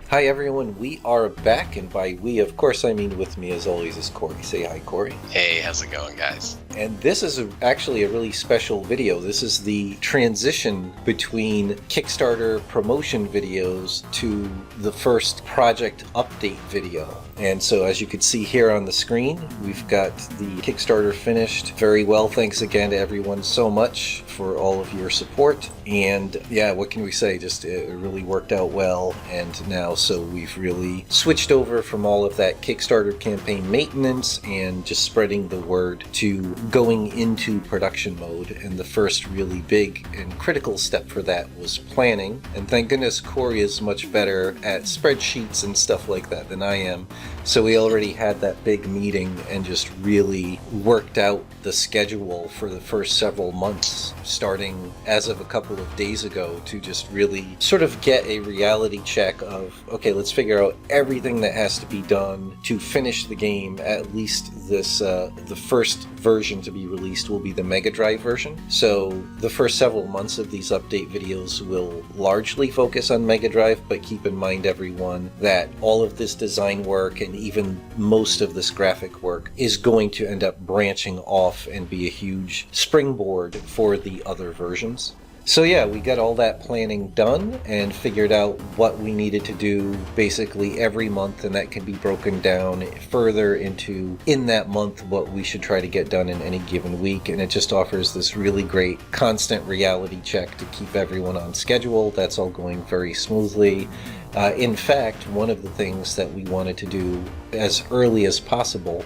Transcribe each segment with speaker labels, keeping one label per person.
Speaker 1: Hi everyone, we are back, and by we, of course, I mean with me as always is Corey. Say hi, Corey.
Speaker 2: Hey, how's it going, guys?
Speaker 1: And this is actually a really special video. This is the transition between Kickstarter promotion videos to the first project update video. And so as you can see here on the screen, we've got the Kickstarter finished very well. Thanks again to everyone so much for all of your support. And yeah, what can we say? Just it really worked out well. And now, so we've really switched over from all of that Kickstarter campaign maintenance and just spreading the word to going into production mode. And the first really big and critical step for that was planning. And thank goodness Corey is much better at spreadsheets and stuff like that than I am. So we already had that big meeting and just really worked out the schedule for the first several months, starting as of a couple of days ago, to just really sort of get a reality check of, okay, let's figure out everything that has to be done to finish the game. At least this, the first version to be released will be the Megadrive version. So the first several months of these update videos will largely focus on Megadrive, but keep in mind, everyone, that all of this design work and even most of this graphic work is going to end up branching off and be a huge springboard for the other versions. So yeah, we got all that planning done and figured out what we needed to do basically every month, and that can be broken down further into, in that month, what we should try to get done in any given week. And it just offers this really great constant reality check to keep everyone on schedule. That's all going very smoothly. In fact, one of the things that we wanted to do as early as possible,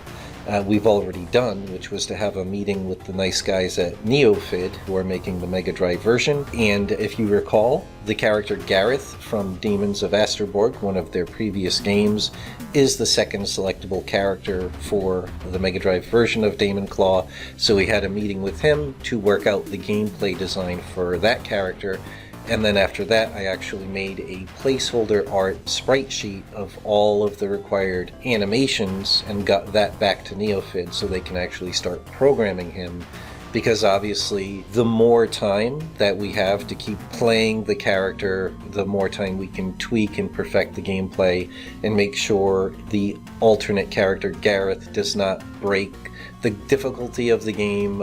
Speaker 1: we've already done, which was to have a meeting with the nice guys at NeoFid who are making the Megadrive version. And if you recall, the character Gareth from Demons of Asterborg, one of their previous games, is the second selectable character for the Megadrive version of DaemonClaw. So we had a meeting with him to work out the gameplay design for that character. And then after that, I actually made a placeholder art sprite sheet of all of the required animations and got that back to NeoFid so they can actually start programming him. Because obviously, the more time that we have to keep playing the character, the more time we can tweak and perfect the gameplay and make sure the alternate character Gareth does not break the difficulty of the game,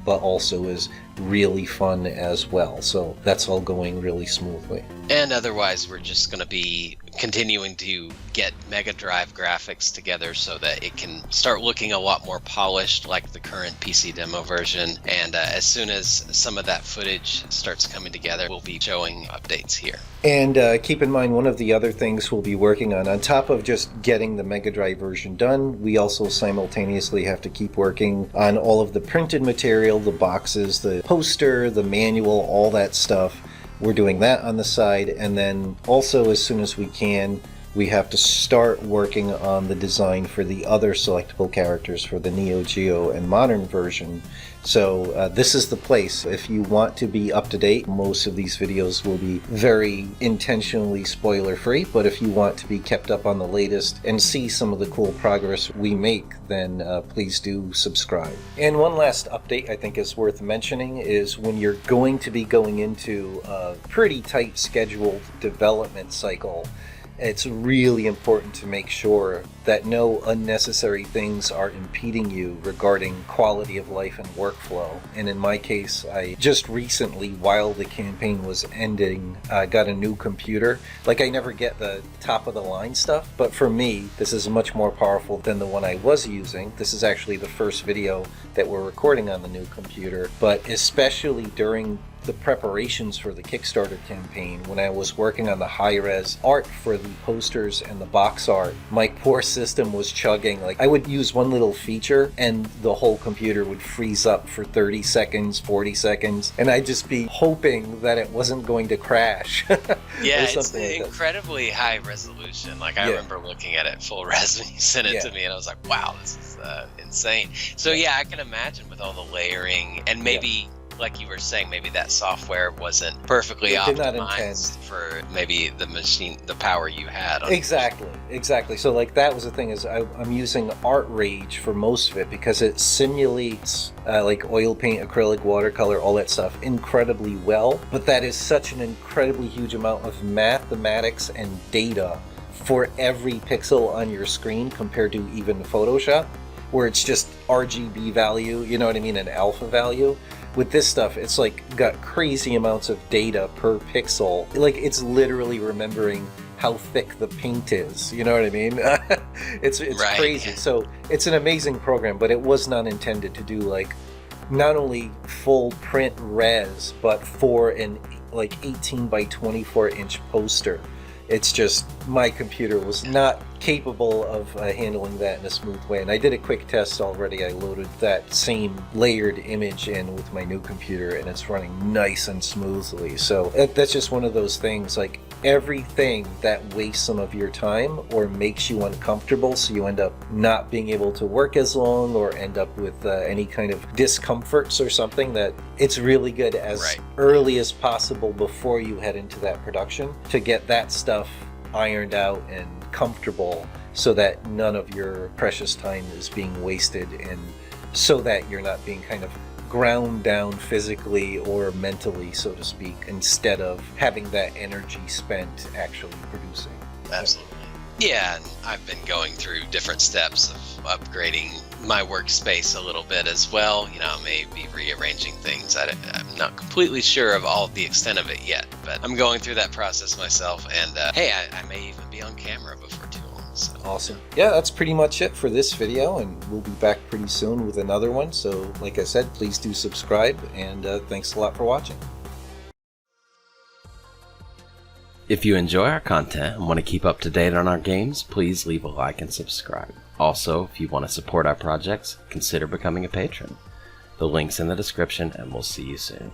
Speaker 1: but also is really fun as well. So that's all going really smoothly.
Speaker 2: And otherwise, we're just going to be continuing to get Megadrive graphics together so that it can start looking a lot more polished like the current PC demo version. And as soon as some of that footage starts coming together, we'll be showing updates here.
Speaker 1: And keep in mind, one of the other things we'll be working on top of just getting the Megadrive version done, we also simultaneously have to keep working on all of the printed material, the boxes, the poster, the manual, all that stuff. We're doing that on the side, and then also as soon as we can, we have to start working on the design for the other selectable characters for the NeoGeo and modern version. So this is the place. If you want to be up to date, most of these videos will be very intentionally spoiler free, but if you want to be kept up on the latest and see some of the cool progress we make, then please do subscribe. And one last update I think is worth mentioning is when you're going to be going into a pretty tight scheduled development cycle, it's really important to make sure that no unnecessary things are impeding you regarding quality of life and workflow. And in my case, I just recently, while the campaign was ending, got a new computer. Like, I never get the top of the line stuff, but for me, this is much more powerful than the one I was using. This is actually the first video that we're recording on the new computer, but especially during the preparations for the Kickstarter campaign, when I was working on the high-res art for the posters and the box art, my poor system was chugging. Like, I would use one little feature and the whole computer would freeze up for 30 seconds, 40 seconds, and I'd just be hoping that it wasn't going to crash.
Speaker 2: Yeah, it's incredibly high resolution. Like, I remember looking at it full res when you sent it to me, and I was like, wow, this is insane. So yeah, I can imagine with all the layering and maybe like you were saying, maybe that software wasn't perfectly optimized for maybe the machine, the power you had on
Speaker 1: Exactly. So like that was the thing, is I'm using Art Rage for most of it because it simulates like oil paint, acrylic, watercolor, all that stuff incredibly well. But that is such an incredibly huge amount of mathematics and data for every pixel on your screen compared to even Photoshop, where it's just RGB value, you know what I mean, an alpha value. With this stuff, it's like got crazy amounts of data per pixel. Like, it's literally remembering how thick the paint is, you know what I mean? It's right. Crazy. So it's an amazing program, but it was not intended to do like not only full print res, but for an like 18 by 24 inch poster. It's just, my computer was not capable of handling that in a smooth way. And I did a quick test already. I loaded that same layered image in with my new computer, and it's running nice and smoothly. So that's just one of those things, like everything that wastes some of your time or makes you uncomfortable, so you end up not being able to work as long or end up with any kind of discomforts or something, that it's really good as early as possible before you head into that production to get that stuff ironed out and comfortable, so that none of your precious time is being wasted, and so that you're not being kind of ground down physically or mentally, so to speak, instead of having that energy spent actually producing.
Speaker 2: Absolutely. Yeah, and I've been going through different steps of upgrading my workspace a little bit as well. You know, I may be rearranging things. I'm not completely sure of all the extent of it yet, but I'm going through that process myself. And hey, I may even be on camera before too long. So.
Speaker 1: Awesome. Yeah, that's pretty much it for this video, and we'll be back pretty soon with another one. So like I said, please do subscribe, and thanks a lot for watching.
Speaker 3: If you enjoy our content and want to keep up to date on our games, please leave a like and subscribe. Also, if you want to support our projects, consider becoming a patron. The link's in the description, and we'll see you soon.